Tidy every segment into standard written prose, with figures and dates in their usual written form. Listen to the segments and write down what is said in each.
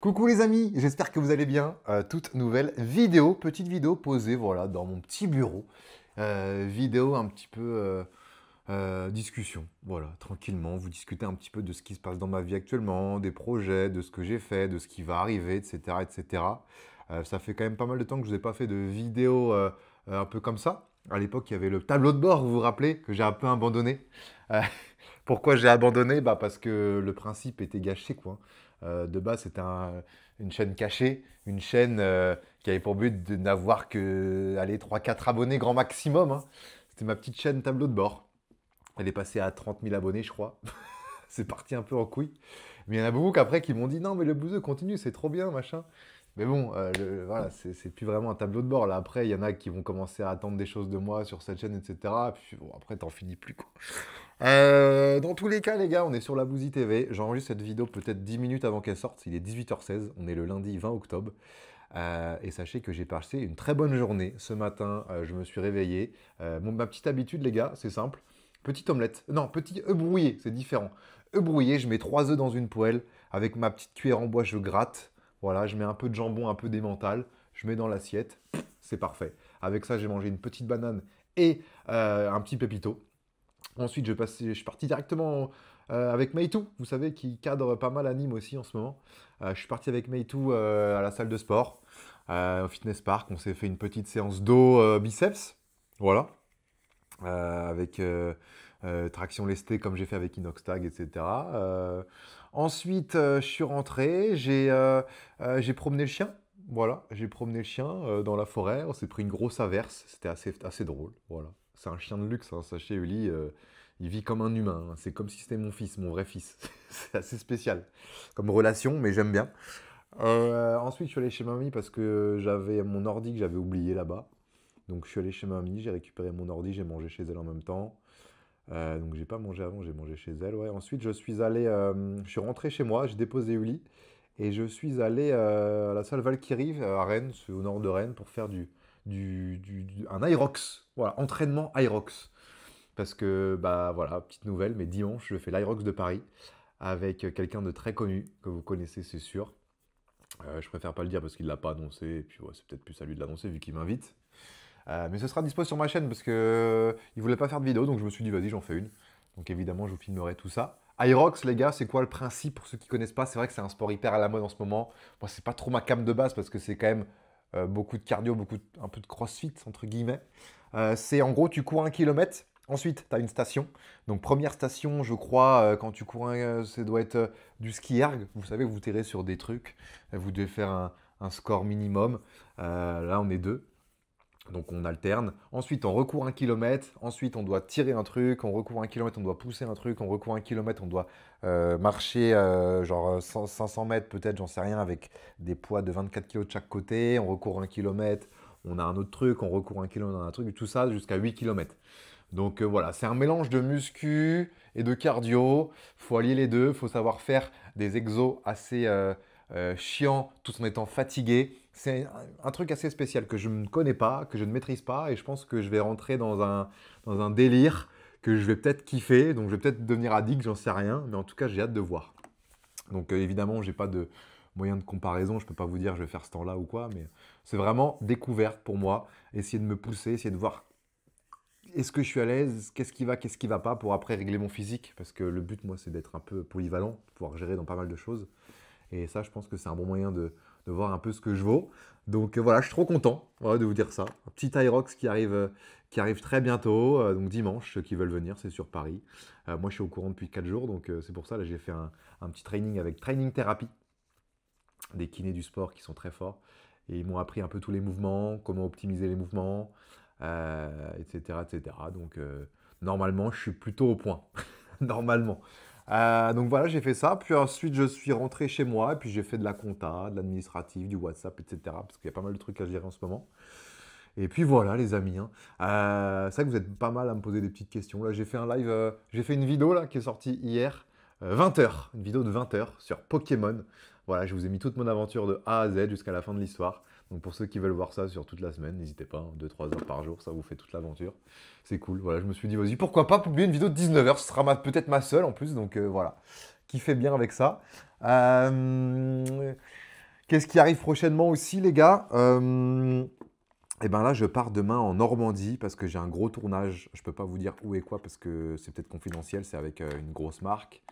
Coucou les amis, j'espère que vous allez bien. Toute nouvelle vidéo, petite vidéo posée voilà, dans mon petit bureau. Vidéo un petit peu discussion, voilà, tranquillement. Vous discutez un petit peu de ce qui se passe dans ma vie actuellement, des projets, de ce que j'ai fait, de ce qui va arriver, etc. etc. Ça fait quand même pas mal de temps que je vous ai pas fait de vidéo un peu comme ça. À l'époque, il y avait le tableau de bord, vous vous rappelez, que j'ai un peu abandonné. Euh, Pourquoi j'ai abandonné? Bah parce que le principe était gâché, quoi. De base, c'était une chaîne cachée, une chaîne qui avait pour but de n'avoir que allez, 3-4 abonnés grand maximum, hein. C'était ma petite chaîne tableau de bord. Elle est passée à 30 000 abonnés, je crois. C'est parti un peu en couille. Mais il y en a beaucoup qu'après qui m'ont dit non, mais le bouseux continue, c'est trop bien, machin. Mais bon, voilà, c'est plus vraiment un tableau de bord. Là, après, il y en a qui vont commencer à attendre des choses de moi sur cette chaîne, etc. Puis bon, après, t'en finis plus, quoi. Dans tous les cas, les gars, on est sur la Bousie TV. J'enregistre cette vidéo peut-être 10 minutes avant qu'elle sorte. Il est 18h16. On est le lundi 20 octobre. Et sachez que j'ai passé une très bonne journée. Ce matin, je me suis réveillé. Ma petite habitude, les gars, c'est simple. Petite omelette. Non, petit œuf brouillé, c'est différent. Œuf brouillé, je mets 3 œufs dans une poêle. Avec ma petite cuillère en bois, je gratte. Voilà, je mets un peu de jambon, un peu d'emmental. Je mets dans l'assiette. C'est parfait. Avec ça, j'ai mangé une petite banane et un petit pépito. Ensuite, je suis parti directement avec Meitou, vous savez, qui cadre pas mal à Nîmes aussi en ce moment. Je suis parti avec Meitou à la salle de sport, au fitness park. On s'est fait une petite séance dos biceps, voilà, avec traction lestée comme j'ai fait avec Inoxtag, etc. Ensuite, je suis rentré, j'ai promené le chien. Voilà, j'ai promené le chien dans la forêt. On s'est pris une grosse averse. C'était assez drôle. Voilà. C'est un chien de luxe, hein, sachez, Uli. Il vit comme un humain, hein. C'est comme si c'était mon fils, mon vrai fils. C'est assez spécial comme relation, mais j'aime bien. Ensuite, je suis allé chez mamie parce que j'avais mon ordi que j'avais oublié là-bas. Donc, je suis allé chez mamie, j'ai récupéré mon ordi, j'ai mangé chez elle en même temps. Donc, j'ai pas mangé avant, j'ai mangé chez elle. Ouais. Ensuite, je suis rentré chez moi, j'ai déposé Uli et je suis allé à la salle Valkyrie à Rennes, c'est au nord de Rennes, pour faire un Aerox. Voilà, entraînement Aerox. Parce que, bah voilà, petite nouvelle, mais dimanche, je fais l'Aerox de Paris avec quelqu'un de très connu, que vous connaissez, c'est sûr. Je préfère pas le dire parce qu'il l'a pas annoncé, et puis ouais, c'est peut-être plus à lui de l'annoncer vu qu'il m'invite. Mais ce sera dispo sur ma chaîne parce que il voulait pas faire de vidéo, donc je me suis dit, vas-y, j'en fais une. Donc évidemment, je vous filmerai tout ça. Aerox, les gars, c'est quoi le principe pour ceux qui connaissent pas? C'est vrai que c'est un sport hyper à la mode en ce moment. Moi, c'est pas trop ma came de base parce que c'est quand même beaucoup de cardio, un peu de crossfit, entre guillemets. C'est en gros, tu cours 1 kilomètre. Ensuite, tu as une station. Donc, première station, je crois, quand tu cours, ça doit être du ski erg. Vous savez, vous tirez sur des trucs. Vous devez faire un score minimum. Là, on est deux. Donc on alterne. Ensuite, on recourt 1 kilomètre. Ensuite, on doit tirer un truc. On recourt 1 kilomètre, on doit pousser un truc. On recourt 1 kilomètre, on doit marcher genre 500 mètres peut-être, j'en sais rien, avec des poids de 24 kilos de chaque côté. On recourt 1 kilomètre, on a un autre truc. On recourt 1 kilomètre, on a un truc. Tout ça jusqu'à 8 kilomètres. Donc voilà, c'est un mélange de muscu et de cardio. Faut allier les deux. Faut savoir faire des exos assez chiants tout en étant fatigué. C'est un truc assez spécial que je ne connais pas, que je ne maîtrise pas, et je pense que je vais rentrer dans un délire que je vais peut-être kiffer, donc je vais peut-être devenir addict, j'en sais rien, mais en tout cas j'ai hâte de voir. Donc évidemment, j'ai pas de moyen de comparaison, je peux pas vous dire je vais faire ce temps-là ou quoi, mais c'est vraiment découverte pour moi, essayer de me pousser, essayer de voir est-ce que je suis à l'aise, qu'est-ce qui va pas pour après régler mon physique, parce que le but moi c'est d'être un peu polyvalent, pouvoir gérer dans pas mal de choses. Et ça, je pense que c'est un bon moyen de voir un peu ce que je vaux. Donc voilà, je suis trop content voilà, de vous dire ça. Un petit Tyrox qui arrive très bientôt, donc dimanche, ceux qui veulent venir, c'est sur Paris. Moi, je suis au courant depuis 4 jours, donc c'est pour ça, là, j'ai fait un petit training avec Training Therapy, des kinés du sport qui sont très forts. Et ils m'ont appris un peu tous les mouvements, comment optimiser les mouvements, etc., etc. Donc normalement, je suis plutôt au point. Normalement. Donc voilà, j'ai fait ça. Puis ensuite, je suis rentré chez moi. Et puis j'ai fait de la compta, de l'administratif, du WhatsApp, etc. Parce qu'il y a pas mal de trucs à gérer en ce moment. Et puis voilà, les amis, hein. C'est vrai que vous êtes pas mal à me poser des petites questions. Là, j'ai fait un live, j'ai fait une vidéo là qui est sortie hier, 20 heures, une vidéo de 20 heures sur Pokémon. Voilà, je vous ai mis toute mon aventure de A à Z jusqu'à la fin de l'histoire. Donc pour ceux qui veulent voir ça sur toute la semaine, n'hésitez pas, hein, 2-3 heures par jour, ça vous fait toute l'aventure. C'est cool. Voilà, je me suis dit, vas-y, pourquoi pas publier une vidéo de 19 heures, ce sera peut-être ma seule en plus, donc voilà. Kiffez bien avec ça. Qu'est-ce qui arrive prochainement aussi, les gars? Et ben là, je pars demain en Normandie parce que j'ai un gros tournage. Je peux pas vous dire où et quoi parce que c'est peut-être confidentiel. C'est avec une grosse marque.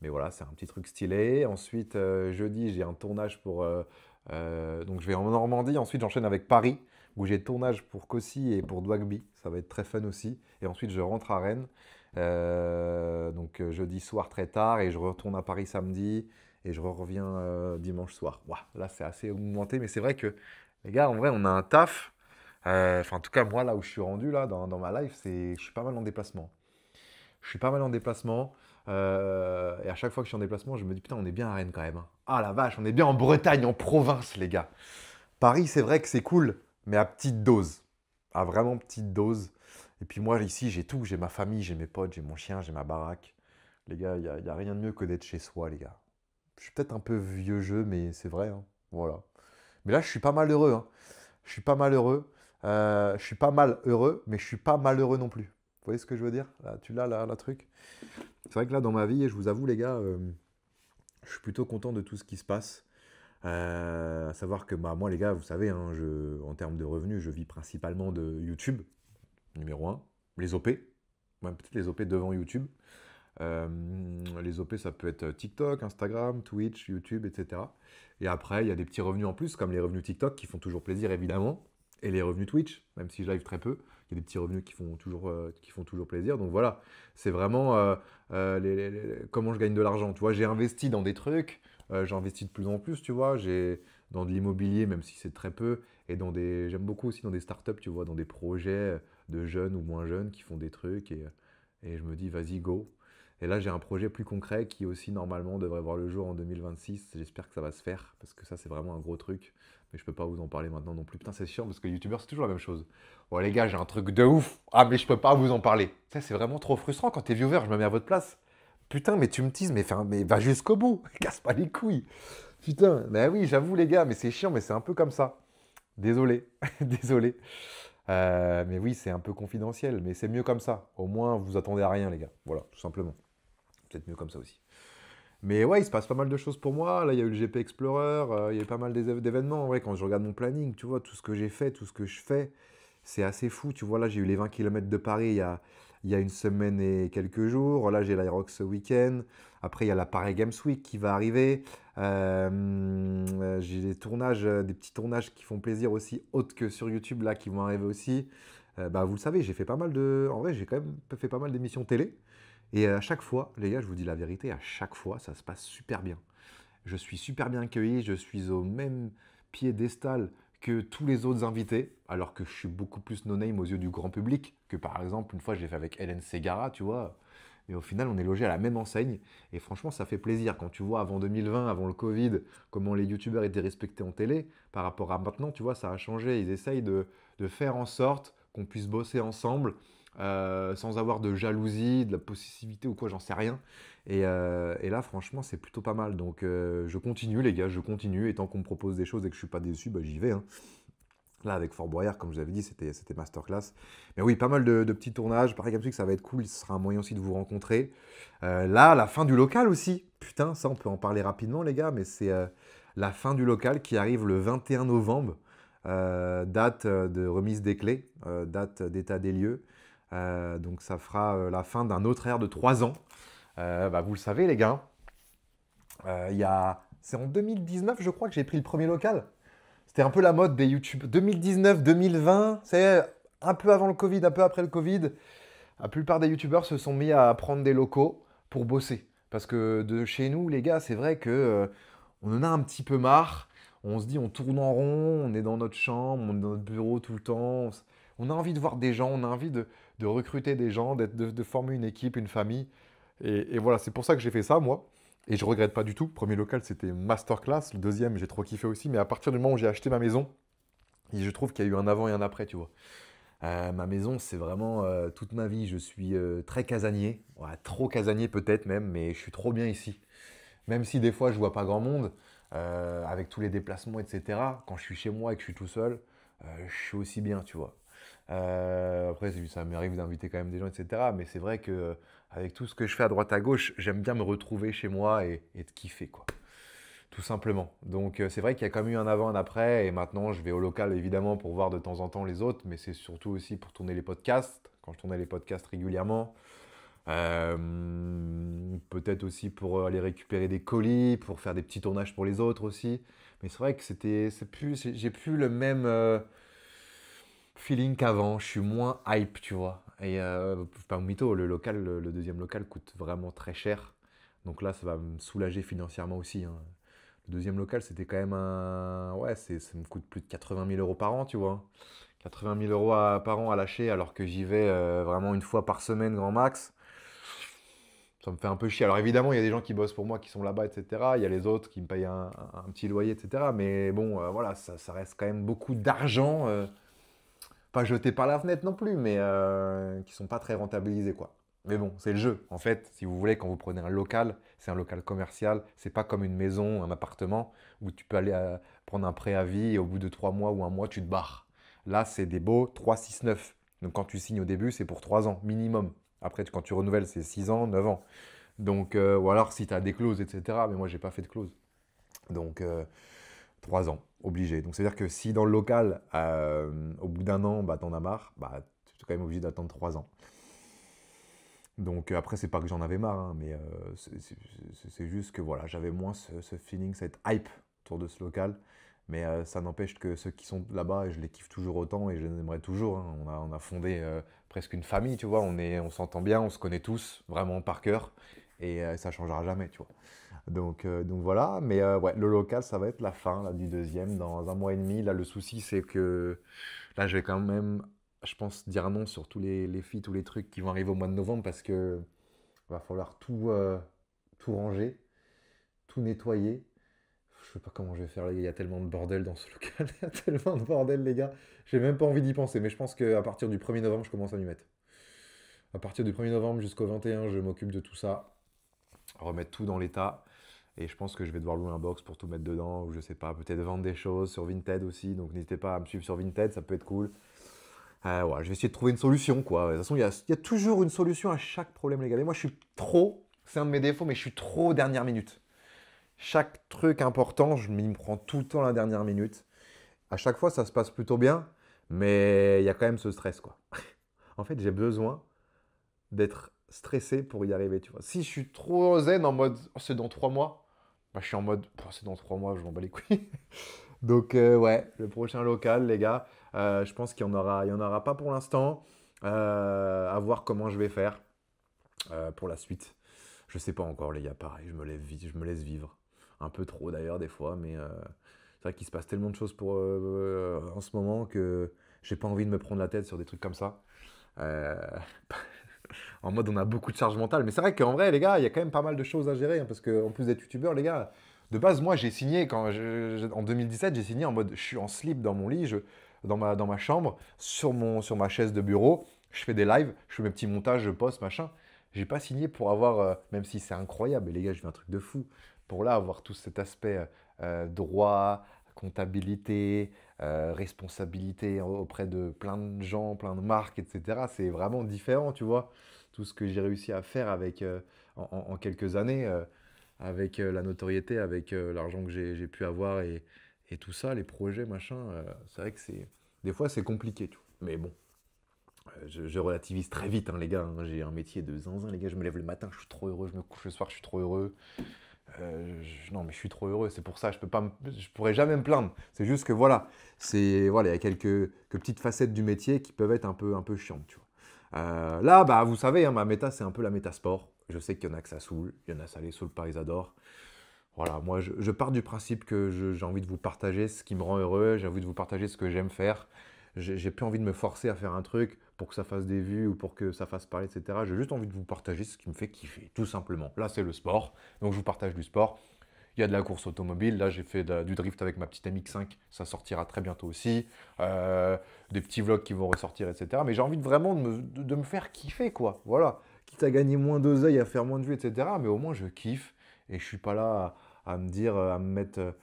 Mais voilà, c'est un petit truc stylé. Ensuite, jeudi, j'ai un tournage pour. Donc, je vais en Normandie. Ensuite, j'enchaîne avec Paris, où j'ai le tournage pour Cossi et pour Dwagby. Ça va être très fun aussi. Et ensuite, je rentre à Rennes. Donc, jeudi soir très tard. Et je retourne à Paris samedi. Et je reviens dimanche soir. Ouah, là, c'est assez augmenté. Mais c'est vrai que, les gars, en vrai, on a un taf. Enfin, en tout cas, moi, là où je suis rendu, là, dans ma life, je suis pas mal en déplacement. Je suis pas mal en déplacement. Et à chaque fois que je suis en déplacement, je me dis, putain, on est bien à Rennes quand même, hein. Ah la vache, on est bien en Bretagne, en province, les gars. Paris, c'est vrai que c'est cool, mais à petite dose. À vraiment petite dose. Et puis moi, ici, j'ai tout. J'ai ma famille, j'ai mes potes, j'ai mon chien, j'ai ma baraque. Les gars, il y a rien de mieux que d'être chez soi, les gars. Je suis peut-être un peu vieux jeu, mais c'est vrai, hein. Voilà. Mais là, je suis pas mal heureux, hein. Je suis pas mal heureux. Je suis pas mal heureux, mais je suis pas malheureux non plus. Vous voyez ce que je veux dire? Là, tu l'as, là, la truc? C'est vrai que là, dans ma vie, je vous avoue, les gars, je suis plutôt content de tout ce qui se passe. À savoir que bah, moi, les gars, vous savez, hein, en termes de revenus, je vis principalement de YouTube, numéro un. Les OP, même peut-être les OP devant YouTube. Euh, les OP, ça peut être TikTok, Instagram, Twitch, YouTube, etc. Et après, il y a des petits revenus en plus, comme les revenus TikTok, qui font toujours plaisir, évidemment. Et les revenus Twitch, même si je live très peu, il y a des petits revenus qui font toujours plaisir. Donc voilà, c'est vraiment comment je gagne de l'argent. Tu vois, j'ai investi dans des trucs, j'ai investi de plus en plus, tu vois. J'ai dans de l'immobilier, même si c'est très peu, et j'aime beaucoup aussi dans des startups, tu vois, dans des projets de jeunes ou moins jeunes qui font des trucs. Et je me dis, vas-y, go. Et là, j'ai un projet plus concret qui aussi, normalement, devrait voir le jour en 2026. J'espère que ça va se faire, parce que ça, c'est vraiment un gros truc. Mais je peux pas vous en parler maintenant non plus. Putain, c'est chiant, parce que les youtubeurs, c'est toujours la même chose. Bon, les gars, j'ai un truc de ouf. Ah, mais je peux pas vous en parler. Ça, c'est vraiment trop frustrant quand t'es viewer, je me mets à votre place. Putain, mais tu me teases, mais va jusqu'au bout. Casse pas les couilles. Putain, mais oui, j'avoue, les gars, mais c'est chiant, mais c'est un peu comme ça. Désolé, désolé. Mais oui, c'est un peu confidentiel, mais c'est mieux comme ça. Au moins, vous attendez à rien, les gars. Voilà, tout simplement. Peut-être mieux comme ça aussi. Mais ouais, il se passe pas mal de choses pour moi. Là, il y a eu le GP Explorer, il y a eu pas mal d'événements. En vrai, quand je regarde mon planning, tu vois, tout ce que j'ai fait, tout ce que je fais, c'est assez fou. Tu vois, là, j'ai eu les 20 km de Paris il y a une semaine et quelques jours. Là, j'ai l'Aerox ce week-end. Après, il y a la Paris Games Week qui va arriver. J'ai des tournages, des petits tournages qui font plaisir aussi, autres que sur YouTube, là, qui vont arriver aussi. Bah, vous le savez, j'ai fait pas mal de. En vrai, j'ai quand même fait pas mal d'émissions télé. Et à chaque fois, les gars, je vous dis la vérité, à chaque fois, ça se passe super bien. Je suis super bien accueilli, je suis au même piédestal que tous les autres invités, alors que je suis beaucoup plus no-name aux yeux du grand public que par exemple, une fois, je l'ai fait avec Hélène Ségara, tu vois. Et au final, on est logé à la même enseigne. Et franchement, ça fait plaisir quand tu vois avant 2020, avant le Covid, comment les youtubeurs étaient respectés en télé par rapport à maintenant, tu vois, ça a changé. Ils essayent de faire en sorte qu'on puisse bosser ensemble sans avoir de jalousie, de la possessivité ou quoi, j'en sais rien. Et là, franchement, c'est plutôt pas mal. Donc, je continue, les gars, je continue. Et tant qu'on me propose des choses et que je suis pas déçu, bah, j'y vais, hein. Là, avec Fort Boyard, comme je vous avais dit, c'était masterclass. Mais oui, pas mal de petits tournages. Pareil comme ça va être cool. Ce sera un moyen aussi de vous rencontrer. Là, la fin du local aussi. Putain, ça, on peut en parler rapidement, les gars. Mais c'est la fin du local qui arrive le 21 novembre. Date de remise des clés, date d'état des lieux. Donc, ça fera la fin d'un autre ère de 3 ans. Bah, vous le savez, les gars. C'est en 2019, je crois, que j'ai pris le premier local. C'était un peu la mode des YouTube. 2019, 2020, c'est un peu avant le Covid, un peu après le Covid. La plupart des YouTubeurs se sont mis à prendre des locaux pour bosser. Parce que de chez nous, les gars, c'est vrai que on en a un petit peu marre. On se dit, on tourne en rond, on est dans notre chambre, on est dans notre bureau tout le temps. On a envie de voir des gens, on a envie de recruter des gens, de former une équipe, une famille. Et voilà, c'est pour ça que j'ai fait ça, moi. Et je regrette pas du tout. Le premier local, c'était masterclass. Le deuxième, j'ai trop kiffé aussi. Mais à partir du moment où j'ai acheté ma maison, et je trouve qu'il y a eu un avant et un après, tu vois. Ma maison, c'est vraiment toute ma vie. Je suis très casanier. Ouais, trop casanier peut-être même, mais je suis trop bien ici. Même si des fois, je vois pas grand monde, avec tous les déplacements, etc. Quand je suis chez moi et que je suis tout seul, je suis aussi bien, tu vois. Après, ça m'arrive d'inviter quand même des gens, etc. Mais c'est vrai que avec tout ce que je fais à droite à gauche, j'aime bien me retrouver chez moi et de kiffer, quoi. tout simplement. Donc c'est vrai qu'il y a quand même eu un avant, un après, et maintenant je vais au local évidemment pour voir de temps en temps les autres, mais c'est surtout aussi pour tourner les podcasts, quand je tournais les podcasts régulièrement. Peut-être aussi pour aller récupérer des colis, pour faire des petits tournages pour les autres aussi. Mais c'est vrai que j'ai plus le même feeling qu'avant. Je suis moins hype, tu vois. Et pas un mytho, le deuxième local coûte vraiment très cher. Donc là, ça va me soulager financièrement aussi, hein. Le deuxième local, c'était quand même un. Ouais, ça me coûte plus de 80 000 euros par an, tu vois. 80 000 euros par an à lâcher alors que j'y vais vraiment une fois par semaine, grand max. Ça me fait un peu chier. Alors évidemment, il y a des gens qui bossent pour moi, qui sont là-bas, etc. Il y a les autres qui me payent un petit loyer, etc. Mais bon, voilà, ça reste quand même beaucoup d'argent, pas jeté par la fenêtre non plus, mais qui sont pas très rentabilisés, quoi. Mais bon, c'est le jeu. En fait, si vous voulez, quand vous prenez un local, c'est un local commercial. C'est pas comme une maison, un appartement, où tu peux aller prendre un préavis et au bout de 3 mois ou un mois, tu te barres. Là, c'est des beaux 3, 6, 9. Donc quand tu signes au début, c'est pour 3 ans minimum. Après, quand tu renouvelles, c'est 6 ans, 9 ans. Donc, ou alors si tu as des clauses, etc. Mais moi, j'ai pas fait de clause. Donc, 3 ans, obligé. Donc, c'est-à-dire que si dans le local, au bout d'un an, bah, t'en as marre, bah, tu es quand même obligé d'attendre 3 ans. Donc, après, c'est pas que j'en avais marre, hein, mais c'est juste que voilà, j'avais moins ce feeling, cette hype autour de ce local. Mais ça n'empêche que ceux qui sont là-bas, je les kiffe toujours autant et je les aimerais toujours, hein. On a fondé presque une famille, tu vois. On s'entend bien, on se connaît tous, vraiment par cœur. Et ça changera jamais, tu vois. Donc voilà, mais ouais, le local, ça va être la fin là, du deuxième dans un mois et demi. Là, le souci, c'est que là, je vais quand même, je pense, dire non sur tous les feats, tous les trucs qui vont arriver au mois de novembre parce que va falloir tout ranger, tout nettoyer. Je sais pas comment je vais faire, les gars. Il y a tellement de bordel dans ce local. Il y a tellement de bordel, les gars. J'ai même pas envie d'y penser, mais je pense qu'à partir du 1er novembre, je commence à m'y mettre. À partir du 1er novembre jusqu'au 21, je m'occupe de tout ça, remettre tout dans l'état. Et je pense que je vais devoir louer un box pour tout mettre dedans, ou je sais pas, peut-être vendre des choses sur Vinted aussi. Donc n'hésitez pas à me suivre sur Vinted, ça peut être cool. Ouais, je vais essayer de trouver une solution, quoi. De toute façon, il y a toujours une solution à chaque problème, les gars. Mais moi, je suis trop, c'est un de mes défauts, mais je suis trop dernière minute. Chaque truc important, je m'y prends tout le temps à la dernière minute. À chaque fois, ça se passe plutôt bien, mais il y a quand même ce stress, quoi. En fait, j'ai besoin d'être stressé pour y arriver, tu vois. Si je suis trop zen en mode oh, c'est dans 3 mois, bah, je suis en mode oh, c'est dans 3 mois, je m'en bats les couilles. Donc ouais, le prochain local, les gars, je pense qu'il y en aura pas pour l'instant. À voir comment je vais faire pour la suite. Je sais pas encore, les gars, pareil, je me laisse vivre. Un peu trop d'ailleurs des fois, mais c'est vrai qu'il se passe tellement de choses en ce moment que j'ai pas envie de me prendre la tête sur des trucs comme ça. Euh, En mode, on a beaucoup de charge mentale. Mais c'est vrai qu'en vrai, les gars, il y a quand même pas mal de choses à gérer, hein, parce qu'en plus d'être youtubeur, les gars, de base, moi, j'ai signé en 2017, j'ai signé en mode, je suis en slip dans mon lit, dans ma chambre, sur ma chaise de bureau, je fais des lives, je fais mes petits montages, je poste, machin. J'ai pas signé pour avoir, même si c'est incroyable, et les gars, je fais un truc de fou, pour là avoir tout cet aspect droit, comptabilité, responsabilité auprès de plein de gens, plein de marques, etc. C'est vraiment différent, tu vois tout ce que j'ai réussi à faire en quelques années, avec la notoriété, avec l'argent que j'ai pu avoir et tout ça, les projets, machin. C'est vrai que des fois, c'est compliqué, tu vois. Mais bon, je relativise très vite, hein, les gars, hein. J'ai un métier de zinzin, les gars. Je me lève le matin, je suis trop heureux. Je me couche le soir, je suis trop heureux. Non, mais je suis trop heureux. C'est pour ça, je pourrais jamais me plaindre. C'est juste que voilà, voilà, il y a quelques petites facettes du métier qui peuvent être un peu chiantes, tu vois. Là, bah, vous savez, hein, ma méta, c'est un peu la méta sport. Je sais qu'il y en a que ça saoule, il y en a ça les saoule pas, ils adorent. Voilà, moi, je pars du principe que j'ai envie de vous partager ce qui me rend heureux, j'ai envie de vous partager ce que j'aime faire. J'ai plus envie de me forcer à faire un truc pour que ça fasse des vues ou pour que ça fasse parler, etc. J'ai juste envie de vous partager ce qui me fait kiffer, tout simplement. Là, c'est le sport, donc je vous partage du sport. Il y a de la course automobile. Là, j'ai fait du drift avec ma petite MX5. Ça sortira très bientôt aussi. Des petits vlogs qui vont ressortir, etc. Mais j'ai envie vraiment de me faire kiffer, quoi. Voilà. Quitte à gagner moins d'oseille, à faire moins de vues, etc. Mais au moins, je kiffe. Et je suis pas là à me dire, à me mettre,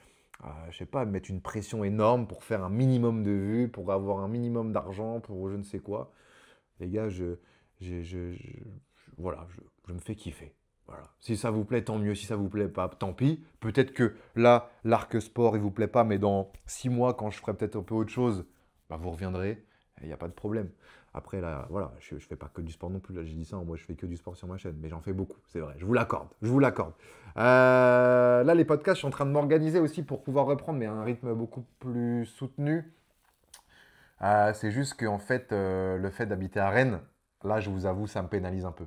je sais pas, à me mettre une pression énorme pour faire un minimum de vues, pour avoir un minimum d'argent, pour je ne sais quoi. Les gars, voilà, je me fais kiffer. Voilà. Si ça vous plaît, tant mieux. Si ça vous plaît pas, tant pis. Peut-être que là, l'arc sport, il vous plaît pas, mais dans 6 mois, quand je ferai peut-être un peu autre chose, bah, vous reviendrez. Il n'y a pas de problème. Après, là, voilà, je ne fais pas que du sport non plus. Là, j'ai dit ça, moi, je fais que du sport sur ma chaîne. Mais j'en fais beaucoup, c'est vrai. Je vous l'accorde. Je vous l'accorde. Là, les podcasts, je suis en train de m'organiser aussi pour pouvoir reprendre, mais à un rythme beaucoup plus soutenu. C'est juste qu'en fait, le fait d'habiter à Rennes, là, je vous avoue, ça me pénalise un peu.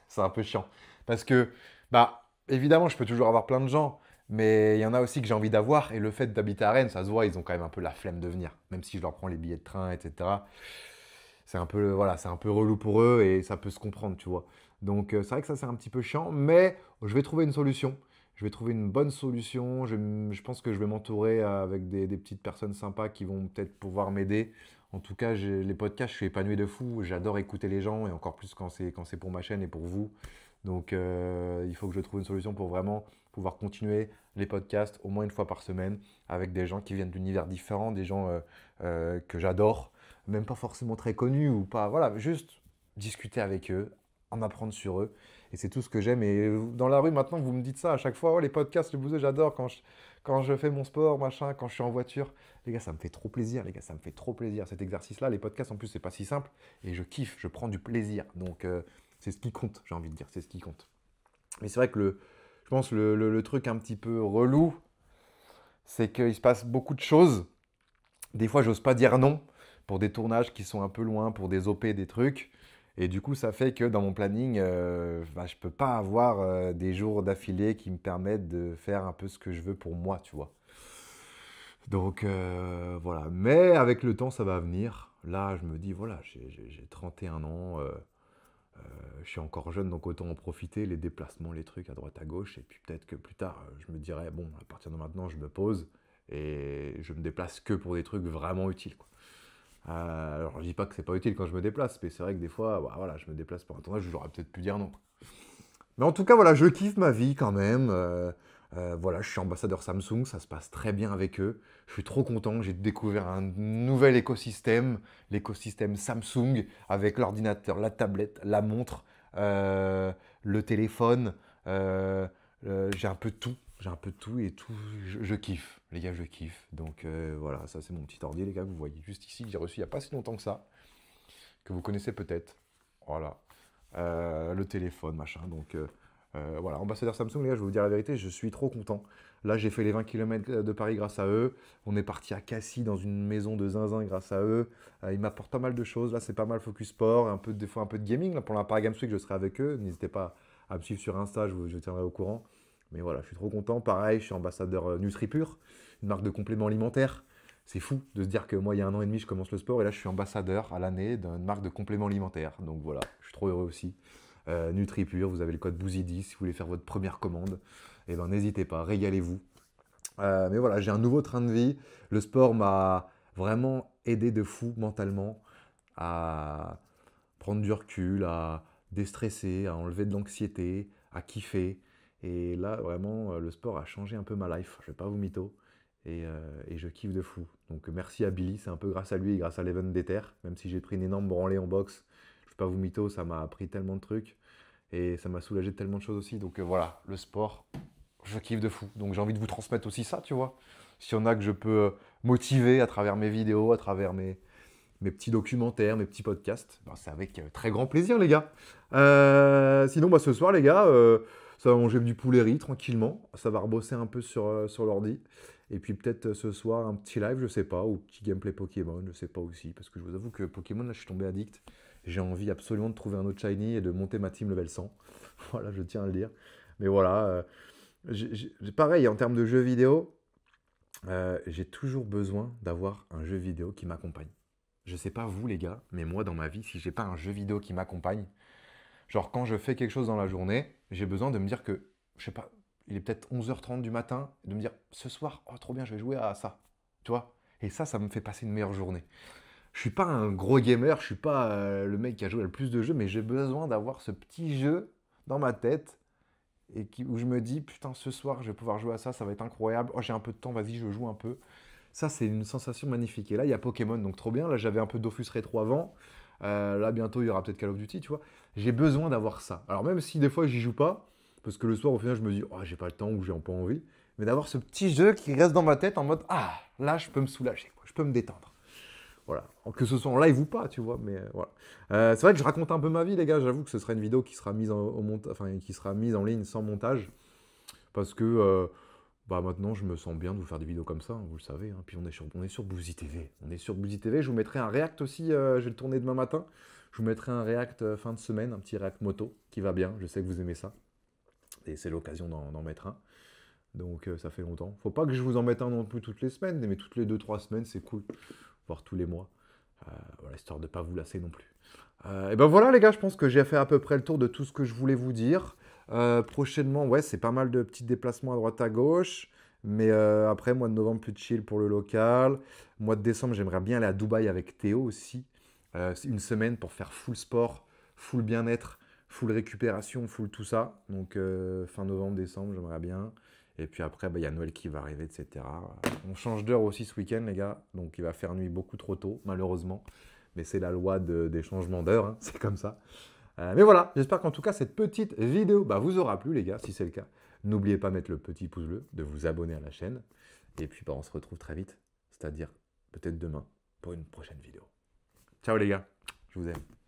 C'est un peu chiant. Parce que, bah, évidemment, je peux toujours avoir plein de gens, mais il y en a aussi que j'ai envie d'avoir. Et le fait d'habiter à Rennes, ça se voit, ils ont quand même un peu la flemme de venir. Même si je leur prends les billets de train, etc. C'est un peu, voilà, c'est un peu relou pour eux et ça peut se comprendre, tu vois. Donc, c'est vrai que ça, c'est un petit peu chiant, mais je vais trouver une solution. Je vais trouver une bonne solution. Je pense que je vais m'entourer avec des petites personnes sympas qui vont peut-être pouvoir m'aider. En tout cas, les podcasts, je suis épanoui de fou. J'adore écouter les gens et encore plus quand c'est pour ma chaîne et pour vous. Donc, il faut que je trouve une solution pour vraiment pouvoir continuer les podcasts au moins une fois par semaine avec des gens qui viennent d'univers différents, des gens que j'adore, même pas forcément très connus ou pas. Voilà, juste discuter avec eux, en apprendre sur eux. Et c'est tout ce que j'aime. Et dans la rue, maintenant, vous me dites ça à chaque fois. Oh, les podcasts, le bouseux, j'adore quand je fais mon sport, machin, quand je suis en voiture. Les gars, ça me fait trop plaisir, les gars, ça me fait trop plaisir. Cet exercice-là, les podcasts, en plus, c'est pas si simple. Et je kiffe, je prends du plaisir. Donc, c'est ce qui compte, j'ai envie de dire, c'est ce qui compte. Mais c'est vrai que je pense le truc un petit peu relou, c'est qu'il se passe beaucoup de choses. Des fois, j'ose pas dire non pour des tournages qui sont un peu loin, pour des OP, des trucs. Et du coup, ça fait que dans mon planning, bah, je peux pas avoir des jours d'affilée qui me permettent de faire un peu ce que je veux pour moi, tu vois. Donc voilà. Mais avec le temps, ça va venir. Là, je me dis, voilà, j'ai 31 ans. Je suis encore jeune, donc autant en profiter, les déplacements, les trucs à droite à gauche. Et puis peut-être que plus tard, je me dirais, bon, à partir de maintenant, je me pose et je me déplace que pour des trucs vraiment utiles, quoi. Alors, je dis pas que c'est pas utile quand je me déplace, mais c'est vrai que des fois, bah, voilà, je me déplace pour un tournage, j'aurais peut-être pu dire non. Mais en tout cas, voilà, je kiffe ma vie quand même. Voilà, je suis ambassadeur Samsung, ça se passe très bien avec eux. Je suis trop content, j'ai découvert un nouvel écosystème, l'écosystème Samsung, avec l'ordinateur, la tablette, la montre, le téléphone. euh, j'ai un peu de tout, j'ai un peu de tout et tout, je kiffe. Les gars, je kiffe. Donc voilà, ça c'est mon petit ordi, les gars, que vous voyez juste ici, que j'ai reçu il n'y a pas si longtemps que vous connaissez peut-être. Voilà. Le téléphone, machin. Donc voilà, ambassadeur Samsung, les gars, je vais vous dire la vérité, je suis trop content. Là, j'ai fait les 20 km de Paris grâce à eux. On est parti à Cassis dans une maison de zinzin grâce à eux. Ils m'apportent pas mal de choses. Là, c'est pas mal focus sport, des fois un peu de gaming. Là, pour la Paris Games Week, je serai avec eux. N'hésitez pas à me suivre sur Insta, je tiendrai au courant. Mais voilà, je suis trop content. Pareil, je suis ambassadeur NutriPure, une marque de compléments alimentaires. C'est fou de se dire que moi, il y a 1 an et demi, je commence le sport et là, je suis ambassadeur à l'année d'une marque de compléments alimentaires. Donc voilà, je suis trop heureux aussi. NutriPure, vous avez le code Bouzidi si vous voulez faire votre première commande. Et ben n'hésitez pas, régalez-vous. Mais voilà, j'ai un nouveau train de vie. Le sport m'a vraiment aidé de fou mentalement à prendre du recul, à déstresser, à enlever de l'anxiété, à kiffer. Et là, vraiment, le sport a changé un peu ma life. Je vais pas vous mytho. Et je kiffe de fou. Donc merci à Billy, c'est un peu grâce à lui et grâce à l'Event d'Ether. Même si j'ai pris une énorme branlée en boxe, je vais pas vous mytho, ça m'a appris tellement de trucs. Et ça m'a soulagé de tellement de choses aussi. Donc voilà, le sport, je kiffe de fou. Donc j'ai envie de vous transmettre aussi ça, tu vois. S'il y en a que je peux motiver à travers mes vidéos, à travers mes petits documentaires, mes petits podcasts, ben, c'est avec très grand plaisir, les gars. Sinon, bah, ce soir, les gars, ça va manger du poulet riz tranquillement. Ça va rebosser un peu sur l'ordi. Et puis peut-être ce soir, un petit live, je sais pas, ou petit gameplay Pokémon, je sais pas aussi. Parce que je vous avoue que Pokémon, là, je suis tombé addict. J'ai envie absolument de trouver un autre shiny et de monter ma team level 100. Voilà, je tiens à le dire. Mais voilà, pareil, en termes de jeux vidéo, j'ai toujours besoin d'avoir un jeu vidéo qui m'accompagne. Je sais pas vous les gars, mais moi dans ma vie, si j'ai pas un jeu vidéo qui m'accompagne, genre quand je fais quelque chose dans la journée, j'ai besoin de me dire que, je sais pas, il est peut-être 11h30 du matin, et de me dire ce soir, oh trop bien, je vais jouer à ça. Tu vois? Et ça me fait passer une meilleure journée. Je suis pas un gros gamer, je suis pas le mec qui a joué le plus de jeux, mais j'ai besoin d'avoir ce petit jeu dans ma tête et où je me dis putain ce soir je vais pouvoir jouer à ça, ça va être incroyable. Oh j'ai un peu de temps, vas-y je joue un peu. Ça c'est une sensation magnifique. Et là il y a Pokémon donc trop bien. Là j'avais un peu Dofus Rétro avant. Là bientôt il y aura peut-être Call of Duty, tu vois. J'ai besoin d'avoir ça. Alors même si des fois j'y joue pas, parce que le soir au final je me dis oh j'ai pas le temps ou j'ai pas envie, mais d'avoir ce petit jeu qui reste dans ma tête en mode ah là je peux me soulager, quoi. Je peux me détendre. Voilà, que ce soit en live ou pas, tu vois, mais voilà. C'est vrai que je raconte un peu ma vie, les gars. J'avoue que ce sera une vidéo qui sera mise enfin, qui sera mise en ligne sans montage, parce que bah maintenant je me sens bien de vous faire des vidéos comme ça, hein, vous le savez. Hein. Puis on est sur Bouzy TV, on est sur Bouzy TV. Je vous mettrai un react aussi. Je vais le tourner demain matin. Je vous mettrai un react fin de semaine, un petit react moto qui va bien. Je sais que vous aimez ça, et c'est l'occasion d'en mettre un. Donc ça fait longtemps. Faut pas que je vous en mette un non plus toutes les semaines, mais toutes les 2-3 semaines, c'est cool. Voire tous les mois. Voilà, histoire de ne pas vous lasser non plus. Et ben voilà les gars, je pense que j'ai fait à peu près le tour de tout ce que je voulais vous dire. Prochainement, ouais, c'est pas mal de petits déplacements à droite à gauche. Mais après, mois de novembre, plus de chill pour le local. Mois de décembre, j'aimerais bien aller à Dubaï avec Théo aussi. C'est une semaine pour faire full sport, full bien-être, full récupération, full tout ça. Donc fin novembre, décembre, j'aimerais bien. Et puis après, bah, y a Noël qui va arriver, etc. On change d'heure aussi ce week-end, les gars. Donc il va faire nuit beaucoup trop tôt, malheureusement. Mais c'est la loi des changements d'heure, hein. C'est comme ça. Mais voilà, j'espère qu'en tout cas, cette petite vidéo bah, vous aura plu, les gars. Si c'est le cas, n'oubliez pas de mettre le petit pouce bleu, de vous abonner à la chaîne. Et puis, bah, on se retrouve très vite, c'est-à-dire peut-être demain, pour une prochaine vidéo. Ciao, les gars. Je vous aime.